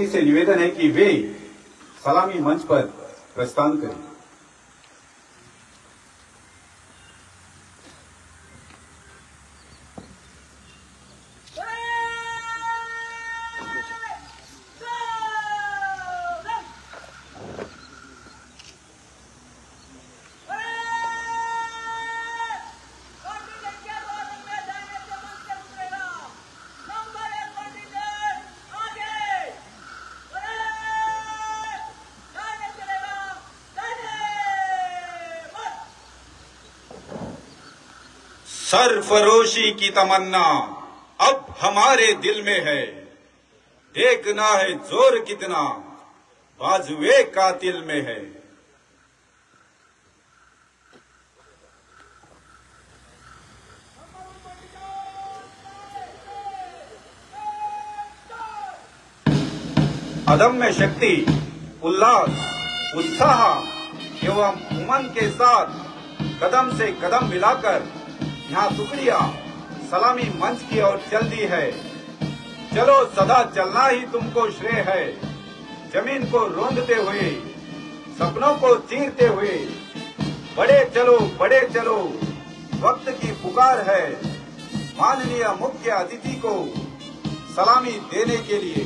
भक्ति से निवेदन है कि वे सलामी मंच पर प्रस्थान करें। सरफरोशी की तमन्ना अब हमारे दिल में है, देखना है जोर कितना बाजुए कातिल में है। अदम्य शक्ति, उल्लास, उत्साह एवं उमंग के साथ कदम से कदम मिलाकर यहाँ टुकड़ियां सलामी मंच की ओर चल दी है। चलो सदा चलना ही तुमको श्रेय है, जमीन को रोंदते हुए, सपनों को चीरते हुए। बड़े चलो वक्त की पुकार है, माननीय मुख्य अतिथि को सलामी देने के लिए।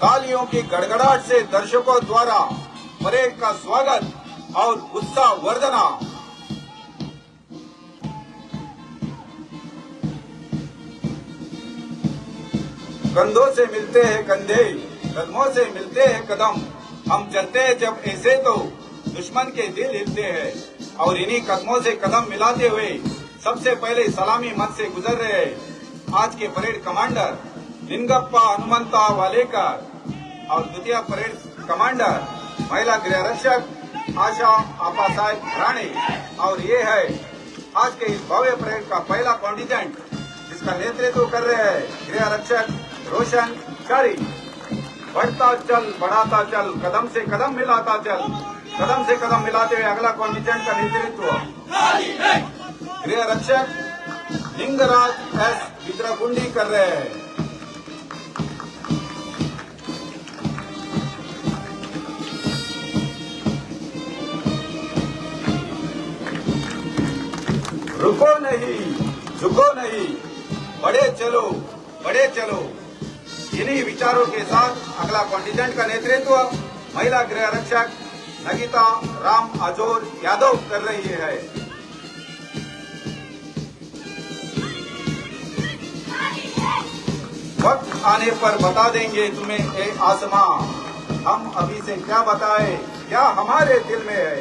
तालियों की गड़गड़ाहट से दर्शकों द्वारा परेड का स्वागत और उत्साह वर्धना। कंधों से मिलते हैं कंधे, कदमों से मिलते हैं कदम। हम चलते हैं जब ऐसे तो दुश्मन के दिल हिलते हैं। और इन्हीं कदमों से कदम मिलाते हुए सबसे पहले सलामी मंच से गुजर रहे हैं आज के परेड कमांडर लिंगप्पा हनुमंता वालेकर और द्वितीय परेड कमांडर महिला गृह रक्षक आशा आपासाहेब राणे। और ये है आज के इस भव्य परेड का पहला कॉन्टिजेंट, जिसका नेतृत्व कर रहे हैं गृह रक्षक रोशन कारी। बढ़ता चल बढ़ाता चल, कदम से कदम मिलाता चल, कदम से कदम मिलाते हुए अगला कॉन्टिजेंट का नेतृत्व गृह रक्षक लिंगराज एस विद्रागुंडी कर रहे हैं। रुको नहीं, झुको नहीं, बढ़े चलो। इन्हीं विचारों के साथ अगला कॉन्टिजेंट का नेतृत्व महिला गृह रक्षक नगिता राम अजोर यादव कर रही है। वक्त आने पर बता देंगे तुम्हें ए आसमां, हम अभी से क्या बताए क्या हमारे दिल में है।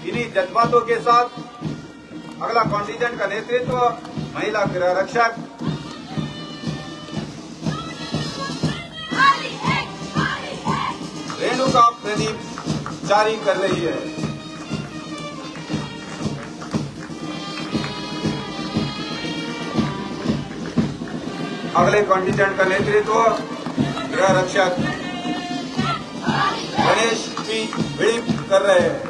इन्हीं जज्बातों के साथ अगला कॉन्टिजेंट का नेतृत्व महिला गृह रक्षक रेणुका प्रदीप जारी कर रही है। अगले कॉन्टिजेंट का नेतृत्व गृह रक्षक गणेश पी विड़िप कर रहे हैं।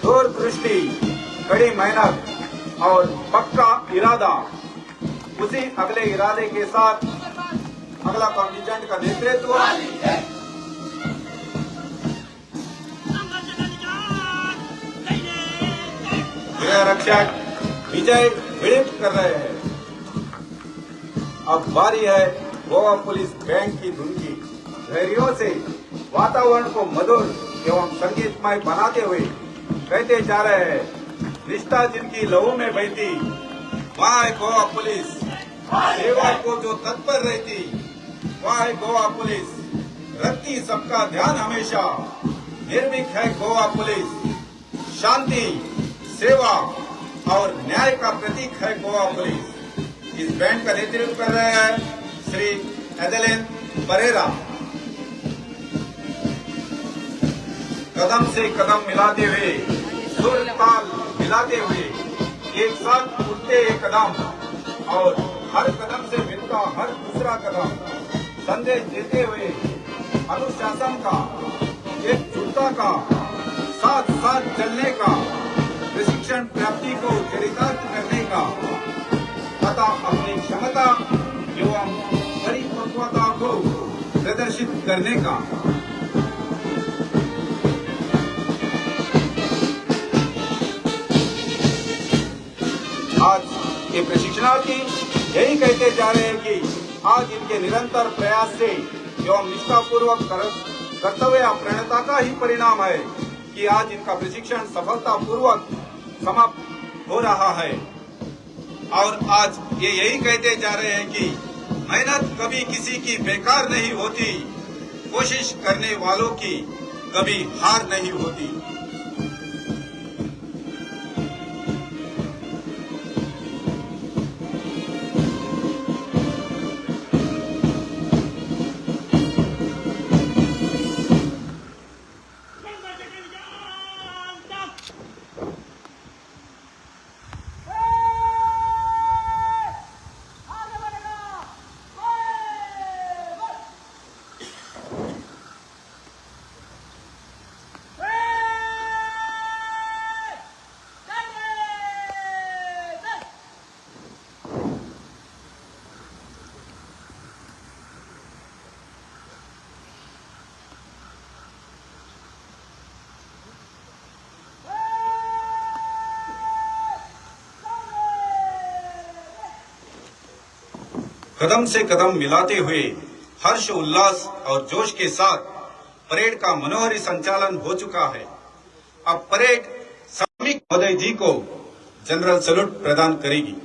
दूरदृष्टि, कड़ी मेहनत और पक्का इरादा, उसी अगले इरादे के साथ अगला कॉन्टिजेंट का नेतृत्व गृह रक्षक विजय विड़िप कर रहे हैं। अब बारी है गोवा पुलिस बैंड की धुन की। लहरियों से वातावरण को मधुर एवं संगीतमय बनाते हुए कहते जा रहे हैं, रिश्ता जिनकी लहू में बहती, वहाँ है गोवा पुलिस, सेवा को जो तत्पर रहती, वहाँ है गोवा पुलिस, रखती सबका ध्यान हमेशा, निर्भीक है गोवा पुलिस, शांति, सेवा और न्याय का प्रतीक है गोवा पुलिस। इस बैंड का नेतृत्व कर रहे हैं श्री एडेलिन परेरा। कदम से कदम मिलाते हुए, सुर ताल मिलाते हुए, एक साथ उठते एक कदम और हर कदम से मिलता हर दूसरा कदम संदेश देते हुए अनुशासन का, एकजुटता का, साथ साथ चलने का, प्रशिक्षण प्राप्ति को चरितार्थ करने का तथा अपनी क्षमता एवं एवं परिपक्वता को प्रदर्शित करने का आज ये प्रशिक्षणार्थी यही कहते जा रहे हैं कि आज इनके निरंतर प्रयास से एवं निष्ठापूर्वक कर्तव्य प्रणता का ही परिणाम है कि आज इनका प्रशिक्षण सफलतापूर्वक समाप्त हो रहा है। और आज ये यही कहते जा रहे हैं कि मेहनत कभी किसी की बेकार नहीं होती, कोशिश करने वालों की कभी हार नहीं होती। कदम से कदम मिलाते हुए हर्ष उल्लास और जोश के साथ परेड का मनोहरी संचालन हो चुका है। अब परेड सैनिक महोदय जी को जनरल सैल्यूट प्रदान करेगी।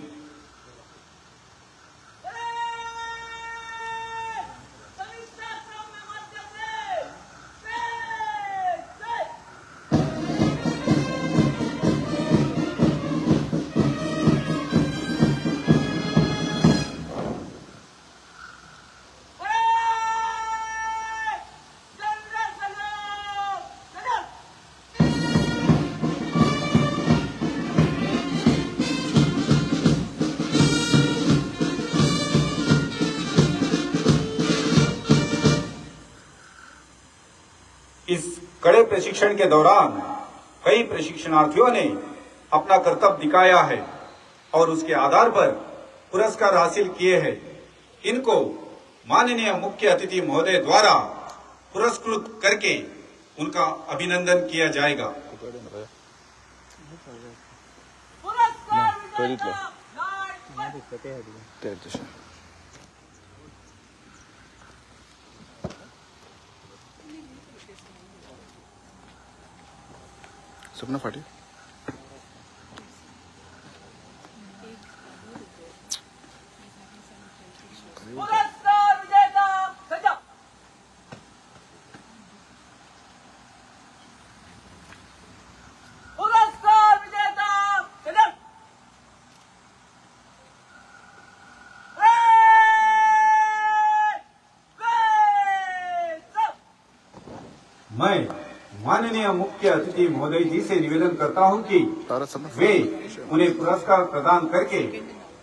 इस कड़े प्रशिक्षण के दौरान कई प्रशिक्षणार्थियों ने अपना कर्तव्य दिखाया है और उसके आधार पर पुरस्कार हासिल किए हैं। इनको माननीय मुख्य अतिथि महोदय द्वारा पुरस्कृत करके उनका अभिनंदन किया जाएगा। सपना फाटी पुरस्कार विजेता सजा। पुरस्कार विजेता सजा। मैं माननीय मुख्य अतिथि महोदय जी से निवेदन करता हूं कि वे उन्हें पुरस्कार प्रदान करके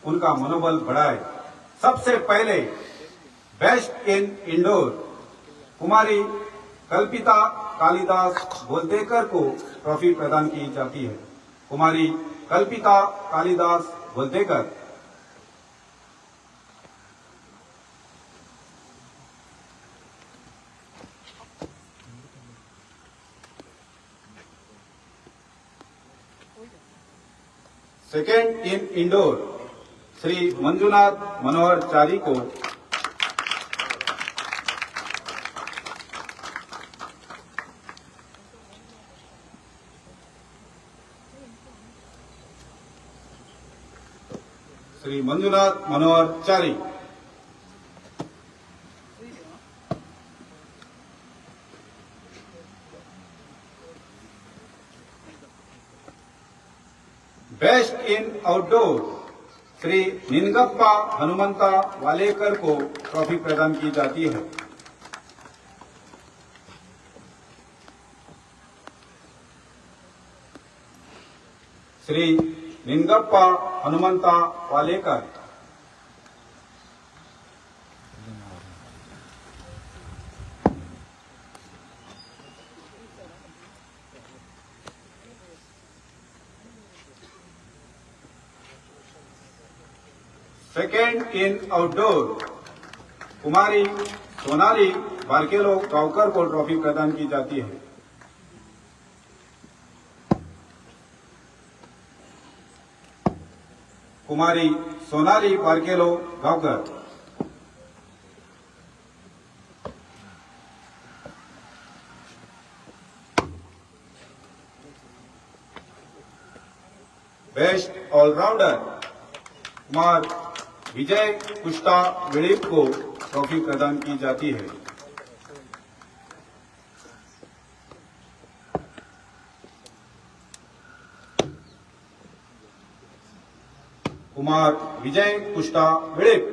उनका मनोबल बढ़ाए। सबसे पहले बेस्ट इन इंडोर कुमारी कल्पिता कालिदास गोलतेकर को ट्रॉफी प्रदान की जाती है। Kumari Kalpita Kalidas Goltekar. Second in indoor Shri Manjunath Manohar Chari को Shri Manjunath Manohar Chari. Best in outdoor Shri Ningappa Hanumanta Walekar को ट्रॉफी प्रदान की जाती है। Shri Ningappa Hanumanta Walekar. Second in outdoor Kumari Sonali Barkelo Gaonkar को ट्रॉफी प्रदान की जाती है। कुमारी सोनाली बारकेलो गांवकर। बेस्ट ऑलराउंडर कुमार विजय कुष्टा विड़ीप को ट्रॉफी प्रदान की जाती है। कुमार विजय कुष्टा विड़ीप।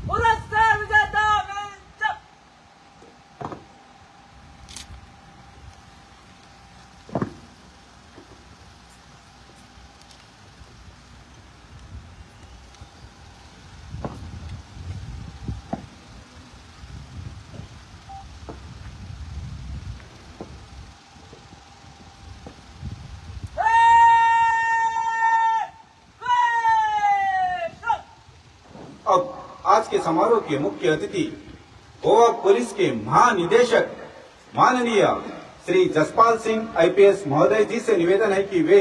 पुरस्कार विजेता मिलचक। अब आज के समारोह के मुख्य अतिथि गोवा पुलिस के महानिदेशक माननीय श्री जसपाल सिंह आईपीएस महोदय जी से निवेदन है कि वे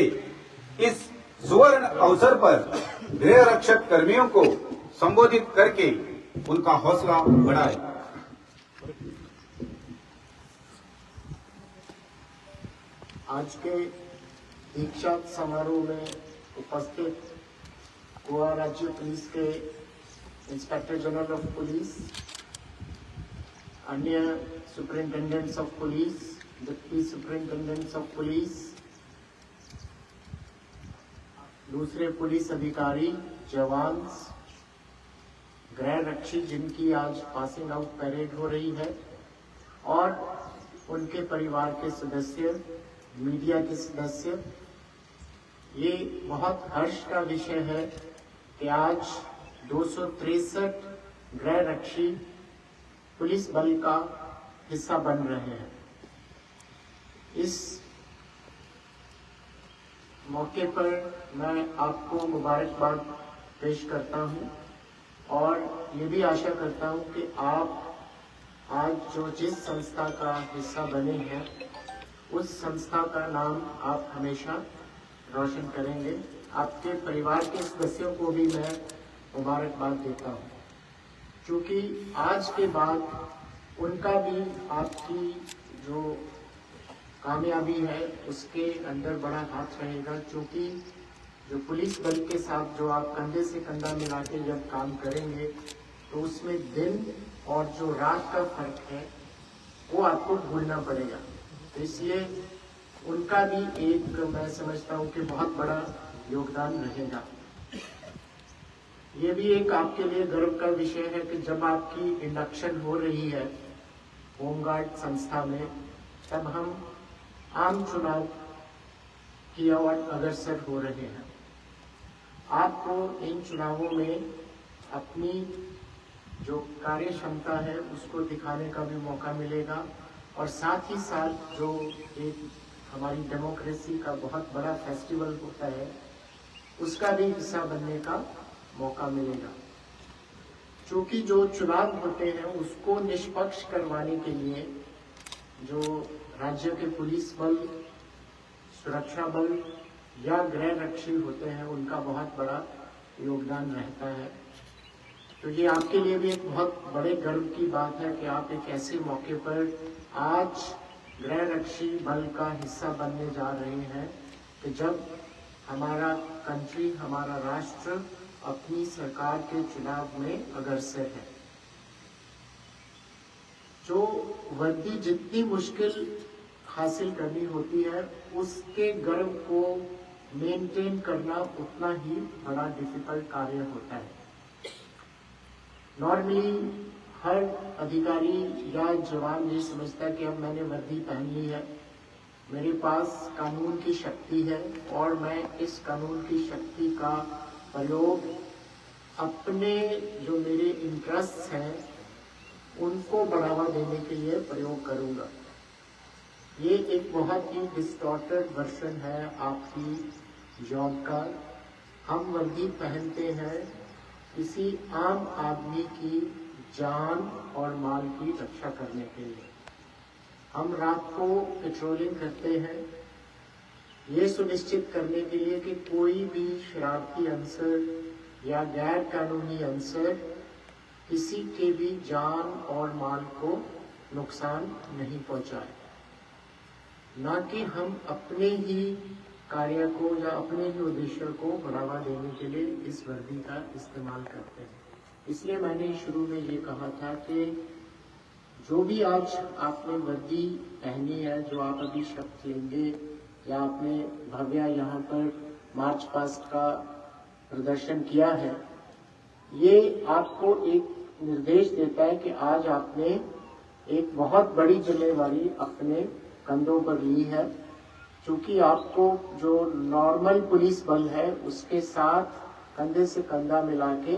इस सुवर्ण अवसर पर गृह रक्षक कर्मियों को संबोधित करके उनका हौसला बढ़ाए। आज के दीक्षा समारोह में उपस्थित गोवा राज्य पुलिस के इंस्पेक्टर जनरल ऑफ पुलिस, अन्य superintendents of police, deputy superintendents of police, दूसरे पुलिस अधिकारी, जवान, गृह रक्षी जिनकी आज पासिंग आउट परेड हो रही है, और उनके परिवार के सदस्य, मीडिया के सदस्य, ये बहुत हर्ष का विषय है कि आज 263 गृह रक्षी पुलिस बल का हिस्सा बन रहे हैं। इस मौके पर मैं आपको मुबारकबाद पेश करता हूं और ये भी आशा करता हूं कि आप आज जो जिस संस्था का हिस्सा बने हैं उस संस्था का नाम आप हमेशा रोशन करेंगे। आपके परिवार के सदस्यों को भी मैं मुबारकबाद देता हूँ, क्योंकि आज के बाद उनका भी आपकी जो कामयाबी है उसके अंदर बड़ा हाथ रहेगा, क्योंकि जो पुलिस बल के साथ जो आप कंधे से कंधा मिला के जब काम करेंगे तो उसमें दिन और जो रात का फर्क है वो आपको भूलना पड़ेगा। तो इसलिए उनका भी एक मैं समझता हूँ कि बहुत बड़ा योगदान रहेगा। ये भी एक आपके लिए गर्व का विषय है कि जब आपकी इंडक्शन हो रही है होमगार्ड संस्था में, तब हम आम चुनाव की ओर अग्रसर हो रहे हैं। आपको इन चुनावों में अपनी जो कार्य क्षमता है उसको दिखाने का भी मौका मिलेगा, और साथ ही साथ जो एक हमारी डेमोक्रेसी का बहुत बड़ा फेस्टिवल होता है उसका भी हिस्सा बनने का मौका मिलेगा। क्योंकि जो चुनाव होते हैं उसको निष्पक्ष करवाने के लिए जो राज्य के पुलिस बल, सुरक्षा बल या गृह रक्षी होते हैं उनका बहुत बड़ा योगदान रहता है। तो ये आपके लिए भी एक बहुत बड़े गर्व की बात है कि आप एक ऐसे मौके पर आज गृह रक्षी बल का हिस्सा बनने जा रहे हैं कि जब हमारा कंट्री, हमारा राष्ट्र अपनी सरकार के चुनाव में अग्रसर है। जो वर्दी जितनी मुश्किल हासिल करनी होती है, उसके गर्व को मेंटेन करना उतना ही बड़ा डिफिकल्ट कार्य होता है। नॉर्मली हर अधिकारी या जवान ये समझता है कि अब मैंने वर्दी पहन ली है, मेरे पास कानून की शक्ति है और मैं इस कानून की शक्ति का प्रयोग अपने जो मेरे इंटरेस्ट हैं उनको बढ़ावा देने के लिए प्रयोग करूंगा। ये एक बहुत ही डिस्टॉर्टेड वर्जन है आपकी जॉब का। हम वर्दी पहनते हैं किसी आम आदमी की जान और माल की रक्षा करने के लिए। हम रात को पेट्रोलिंग करते हैं ये सुनिश्चित करने के लिए कि कोई भी शरारती अंसर या गैर कानूनी अंसर किसी के भी जान और माल को नुकसान नहीं पहुंचाए, ना कि हम अपने ही कार्य को या अपने ही उद्देश्य को बढ़ावा देने के लिए इस वर्दी का इस्तेमाल करते हैं। इसलिए मैंने शुरू में ये कहा था कि जो भी आज आपने वर्दी पहनी है, जो आप अभी शपथ लेंगे या आपने भव्य यहाँ पर मार्च पास्ट का प्रदर्शन किया है, ये आपको एक निर्देश देता है कि आज आपने एक बहुत बड़ी जिम्मेवारी अपने कंधों पर ली है। क्योंकि आपको जो नॉर्मल पुलिस बल है उसके साथ कंधे से कंधा मिला के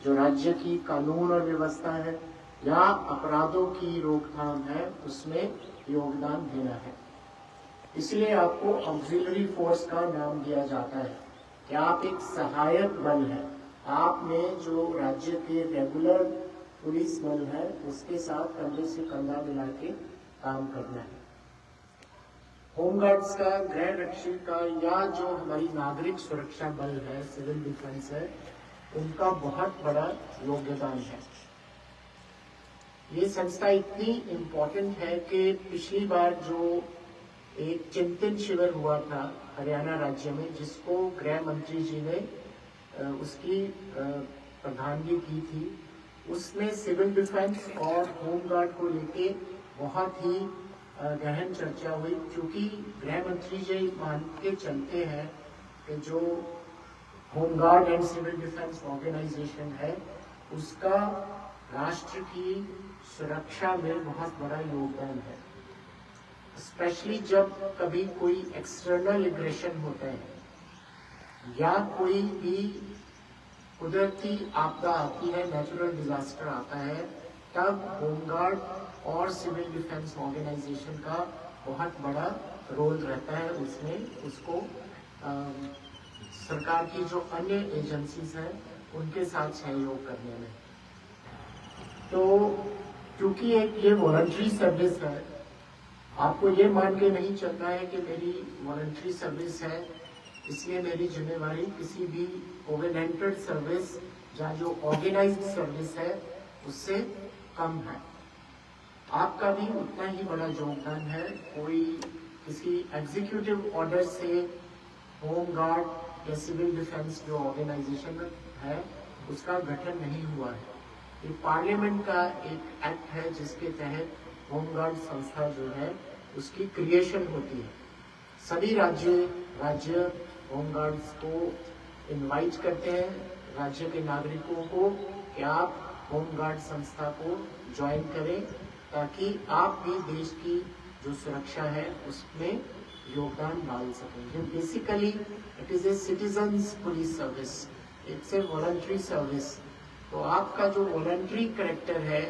जो राज्य की कानून और व्यवस्था है या अपराधों की रोकथाम है उसमें योगदान देना है। इसलिए आपको ऑक्सिलरी फोर्स का नाम दिया जाता है कि आप एक सहायक बल है। आपने जो राज्य के रेगुलर पुलिस बल है उसके साथ कंधे से कंधा मिला के काम करना है। होमगार्ड्स का, गृह रक्षी का या जो हमारी नागरिक सुरक्षा बल है, सिविल डिफेंस है, उनका बहुत बड़ा योगदान है। ये संस्था इतनी इम्पोर्टेंट है कि पिछली बार जो एक चिंतन शिविर हुआ था हरियाणा राज्य में, जिसको गृह मंत्री जी ने उसकी प्रधानगी की थी, उसमें सिविल डिफेंस और होमगार्ड को लेके बहुत ही गहन चर्चा हुई। क्योंकि गृह मंत्री जी मान के चलते हैं कि जो home guard and civil defence organisation है उसका राष्ट्र की सुरक्षा में बहुत बड़ा योगदान है। स्पेशली जब कभी कोई एक्सटर्नल एग्रेशन होता है या कोई भी कुदरती आपदा आती है, नेचुरल डिजास्टर आता है, तब होमगार्ड और सिविल डिफेंस ऑर्गेनाइजेशन का बहुत बड़ा रोल रहता है उसमें। उसको सरकार की जो अन्य एजेंसीज हैं उनके साथ सहयोग करने में। तो क्योंकि ये वॉलंटरी सर्विस है, आपको ये मान के नहीं चलना है कि मेरी वॉलंटरी सर्विस है इसलिए मेरी जिम्मेवारी किसी भी ओर्गेनाइज्ड सर्विस या जो ऑर्गेनाइज्ड सर्विस है उससे कम है। आपका भी उतना ही बड़ा योगदान है। कोई किसी एग्जीक्यूटिव ऑर्डर से होमगार्ड या सिविल डिफेंस जो ऑर्गेनाइजेशन है उसका गठन नहीं हुआ है। ये पार्लियामेंट का एक एक्ट है जिसके तहत होमगार्ड संस्था जो है उसकी क्रिएशन होती है। सभी राज्य होमगार्ड्स को इनवाइट करते हैं, राज्य के नागरिकों को, कि आप होमगार्ड संस्था को ज्वाइन करें ताकि आप भी देश की जो सुरक्षा है उसमें योगदान डाल सकें। ये basically it is a citizens police service, it's a voluntary service. तो आपका जो वॉलंटरी कैरेक्टर है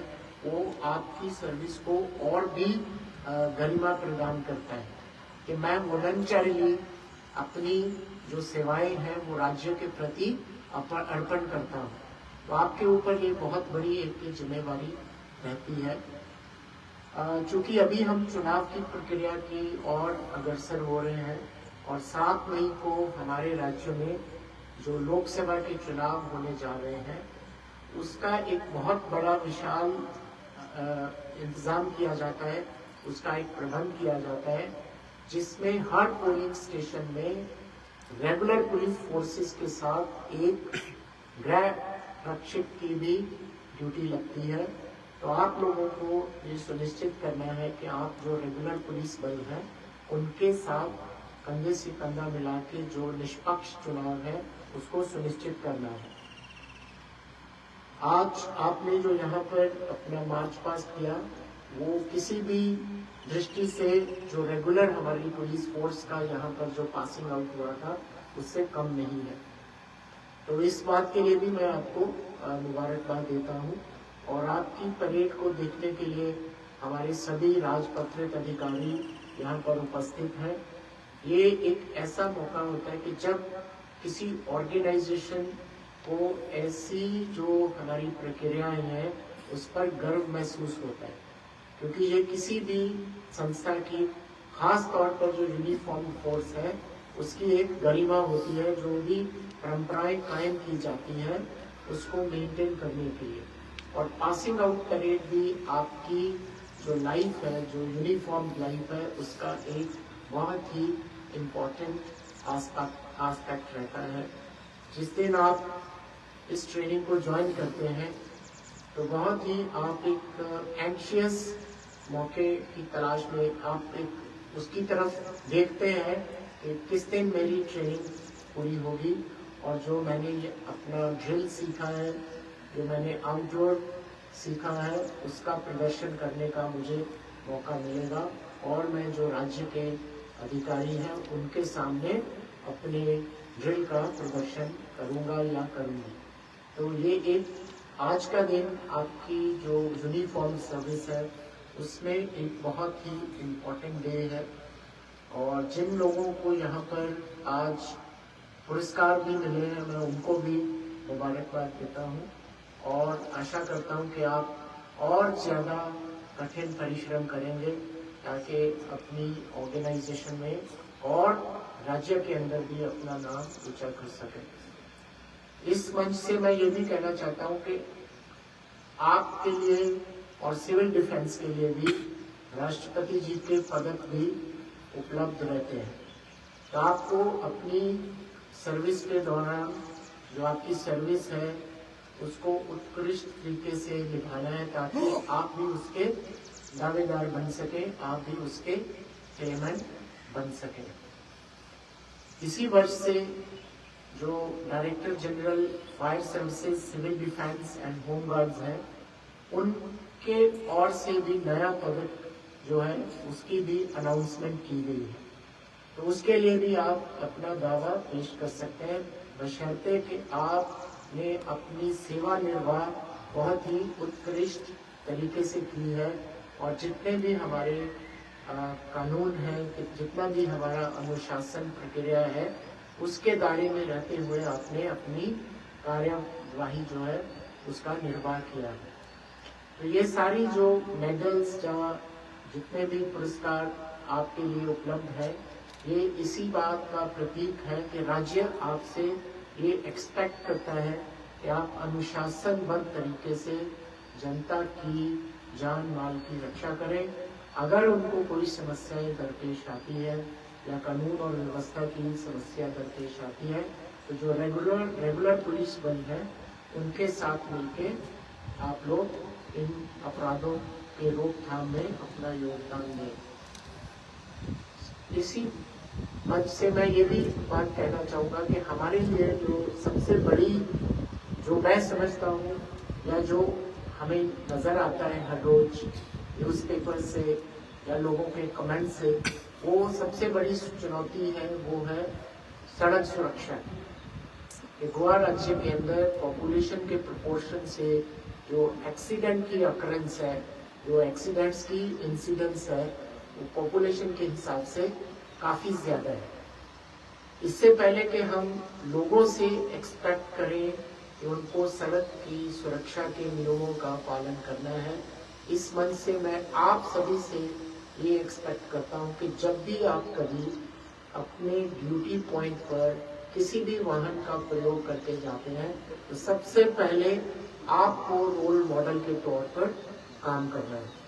वो आपकी सर्विस को और भी गरिमा प्रदान करता है कि मैं वॉलंटरीली अपनी जो सेवाएं हैं वो राज्य के प्रति अर्पण करता हूँ। तो आपके ऊपर ये बहुत बड़ी एक जिम्मेवारी रहती है। चूंकि अभी हम चुनाव की प्रक्रिया की ओर अग्रसर हो रहे हैं और 7 मई को हमारे राज्य में जो लोकसभा के चुनाव होने जा रहे हैं उसका एक बहुत बड़ा विशाल इंतजाम किया जाता है, उसका एक प्रबंध किया जाता है, जिसमें हर पोलिंग स्टेशन में रेगुलर पुलिस फोर्सेस के साथ एक गृह रक्षक की भी ड्यूटी लगती है। तो आप लोगों को ये सुनिश्चित करना है कि आप जो रेगुलर पुलिस बल है उनके साथ कंधे से कंधा मिला के जो निष्पक्ष चुनाव है उसको सुनिश्चित करना है। आज आपने जो यहाँ पर अपना मार्च पास्ट किया वो किसी भी दृष्टि से जो रेगुलर हमारी पुलिस फोर्स का यहाँ पर जो पासिंग आउट हुआ था उससे कम नहीं है। तो इस बात के लिए भी मैं आपको मुबारकबाद देता हूँ। और आपकी परेड को देखने के लिए हमारे सभी राजपत्रित अधिकारी यहाँ पर उपस्थित हैं। ये एक ऐसा मौका होता है कि जब किसी ऑर्गेनाइजेशन को ऐसी जो हमारी प्रक्रियाएं हैं उस पर गर्व महसूस होता है, क्योंकि ये किसी भी संस्था की खास तौर पर जो यूनिफॉर्म फोर्स है उसकी एक गरिमा होती है, जो भी परंपराएं कायम की जाती हैं उसको मेंटेन करने के लिए। और पासिंग आउट परेड भी आपकी जो लाइफ है, जो यूनिफॉर्म लाइफ है, उसका एक बहुत ही इम्पोर्टेंट एस्पेक्ट रहता है। जिस दिन आप इस ट्रेनिंग को ज्वाइन करते हैं तो बहुत ही आप एक एंशियस मौके की तलाश में आप एक उसकी तरफ देखते हैं कि किस दिन मेरी ट्रेनिंग पूरी होगी और जो मैंने ये अपना ड्रिल सीखा है, जो मैंने आउटडोर सीखा है, उसका प्रदर्शन करने का मुझे मौका मिलेगा और मैं जो राज्य के अधिकारी हैं उनके सामने अपने ड्रिल का प्रदर्शन करूंगा या करूंगी। तो ये एक आज का दिन आपकी जो यूनिफॉर्म सर्विस है उसमें एक बहुत ही इम्पोर्टेंट डे है। और जिन लोगों को यहाँ पर आज पुरस्कार भी मिले हैं मैं उनको भी मुबारकबाद देता हूँ और आशा करता हूँ कि आप और ज़्यादा कठिन परिश्रम करेंगे ताकि अपनी ऑर्गेनाइजेशन में और राज्य के अंदर भी अपना नाम ऊंचा कर सकें। इस मंच से मैं ये भी कहना चाहता हूँ कि आपके लिए और सिविल डिफेंस के लिए भी राष्ट्रपति जी के पदक भी उपलब्ध रहते हैं। तो आपको अपनी सर्विस के दौरान जो आपकी सर्विस है उसको उत्कृष्ट तरीके से निभाना है ताकि आप भी उसके दावेदार बन सकें, आप भी उसके क्लेमेंट बन सकें। इसी वर्ष से जो director general fire services, civil defence and home guards हैं उनके ओर से भी नया पदक जो है उसकी भी अनाउंसमेंट की गई है। तो उसके लिए भी आप अपना दावा पेश कर सकते हैं बशर्ते कि आपने अपनी सेवा निर्वाह बहुत ही उत्कृष्ट तरीके से की है और जितने भी हमारे कानून है, जितना भी हमारा अनुशासन प्रक्रिया है उसके दायरे में रहते हुए आपने अपनी कार्यवाही जो है उसका निर्वाह किया है। तो ये सारी जो मेडल्स या जितने भी पुरस्कार आपके लिए उपलब्ध है ये इसी बात का प्रतीक है कि राज्य आपसे ये एक्सपेक्ट करता है कि आप अनुशासनबद्ध तरीके से जनता की जान माल की रक्षा करें। अगर उनको कोई समस्याएं दरपेश आती है या कानून और व्यवस्था की समस्या दरपेश आती है तो जो रेगुलर पुलिस बल है उनके साथ मिलके आप लोग इन अपराधों के रोकथाम में अपना योगदान दें। इसी मंच से मैं ये भी बात कहना चाहूँगा कि हमारे लिए जो सबसे बड़ी जो मैं समझता हूँ या जो हमें नज़र आता है हर रोज न्यूज़पेपर से या लोगों के कमेंट से, वो सबसे बड़ी चुनौती है वो है सड़क सुरक्षा। गोवा राज्य के अंदर पॉपुलेशन के प्रोपोर्शन से जो एक्सीडेंट की अकरेंस है, जो एक्सीडेंट्स की इंसिडेंस है वो पॉपुलेशन के हिसाब से काफ़ी ज़्यादा है। इससे पहले कि हम लोगों से एक्सपेक्ट करें कि उनको सड़क की सुरक्षा के नियमों का पालन करना है, इस मंच से मैं आप सभी से ये एक्सपेक्ट करता हूँ कि जब भी आप कभी अपने ड्यूटी पॉइंट पर किसी भी वाहन का प्रयोग करके जाते हैं तो सबसे पहले आपको रोल मॉडल के तौर पर काम करना है।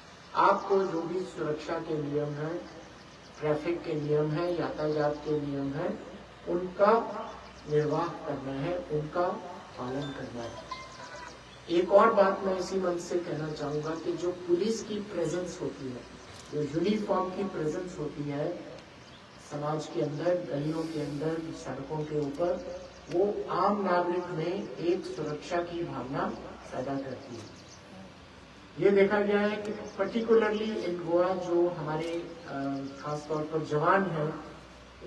आपको जो भी सुरक्षा के नियम हैं, ट्रैफिक के नियम हैं, यातायात के नियम हैं, उनका निर्वाह करना है, उनका पालन करना है। एक और बात मैं इसी मंच से कहना चाहूंगा कि जो पुलिस की प्रेजेंस होती है, जो यूनिफॉर्म की प्रेजेंस होती है समाज के अंदर, गलियों के अंदर, सड़कों के ऊपर, वो आम नागरिक में एक सुरक्षा की भावना पैदा करती है। ये देखा गया है कि पर्टिकुलरली इन गोवा जो हमारे खासतौर पर जवान हैं,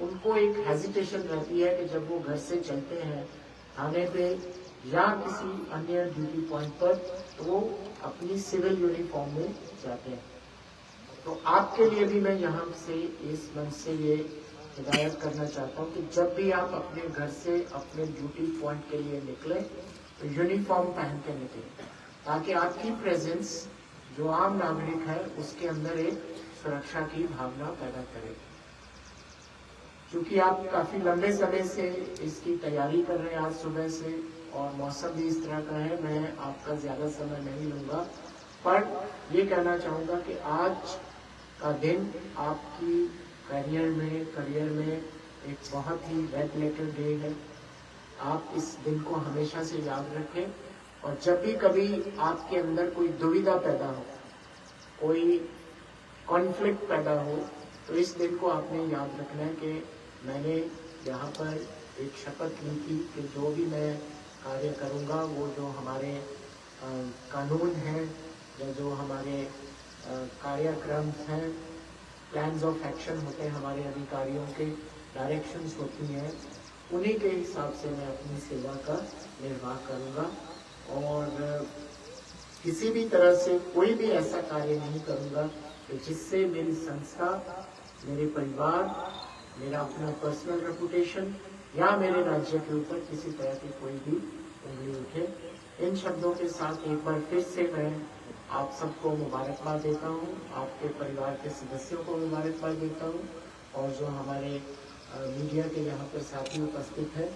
उनको एक हेजिटेशन रहती है कि जब वो घर से चलते हैं थाने पे या किसी अन्य ड्यूटी पॉइंट पर, तो वो अपनी सिविल यूनिफॉर्म में जाते हैं। तो आपके लिए भी मैं यहाँ से इस मंच से ये हिदायत करना चाहता हूँ कि जब भी आप अपने घर से अपने ड्यूटी पॉइंट के लिए निकले तो यूनिफॉर्म पहन के निकले, ताकि आपकी प्रेजेंस जो आम नागरिक है उसके अंदर एक सुरक्षा की भावना पैदा करे। क्योंकि आप काफी लंबे समय से इसकी तैयारी कर रहे हैं आज सुबह से, और मौसम भी इस तरह का है, मैं आपका ज्यादा समय नहीं लूंगा, पर ये कहना चाहूंगा कि आज का दिन आपकी करियर में एक बहुत ही रेड लेटर डे है। आप इस दिन को हमेशा से याद रखें, और जब भी कभी आपके अंदर कोई दुविधा पैदा हो, कोई कॉन्फ्लिक्ट पैदा हो, तो इस दिन को आपने याद रखना है कि मैंने यहाँ पर एक शपथ ली थी कि जो भी मैं कार्य करूँगा, वो जो हमारे कानून हैं या जो हमारे कार्यक्रम हैं, प्लान्स ऑफ एक्शन होते हैं, हमारे अधिकारियों के डायरेक्शंस होती हैं, उन्हीं के हिसाब से मैं अपनी सेवा का निर्वाह करूँगा, और किसी भी तरह से कोई भी ऐसा कार्य नहीं करूँगा कि जिससे मेरी संस्था, मेरे परिवार, मेरा अपना पर्सनल रेपुटेशन या मेरे राज्य के ऊपर किसी तरह की कोई भी उंगली उठे। इन शब्दों के साथ एक बार फिर से मैं आप सबको मुबारकबाद देता हूँ, आपके परिवार के सदस्यों को मुबारकबाद देता हूँ, और जो हमारे मीडिया के यहाँ पर साथी उपस्थित है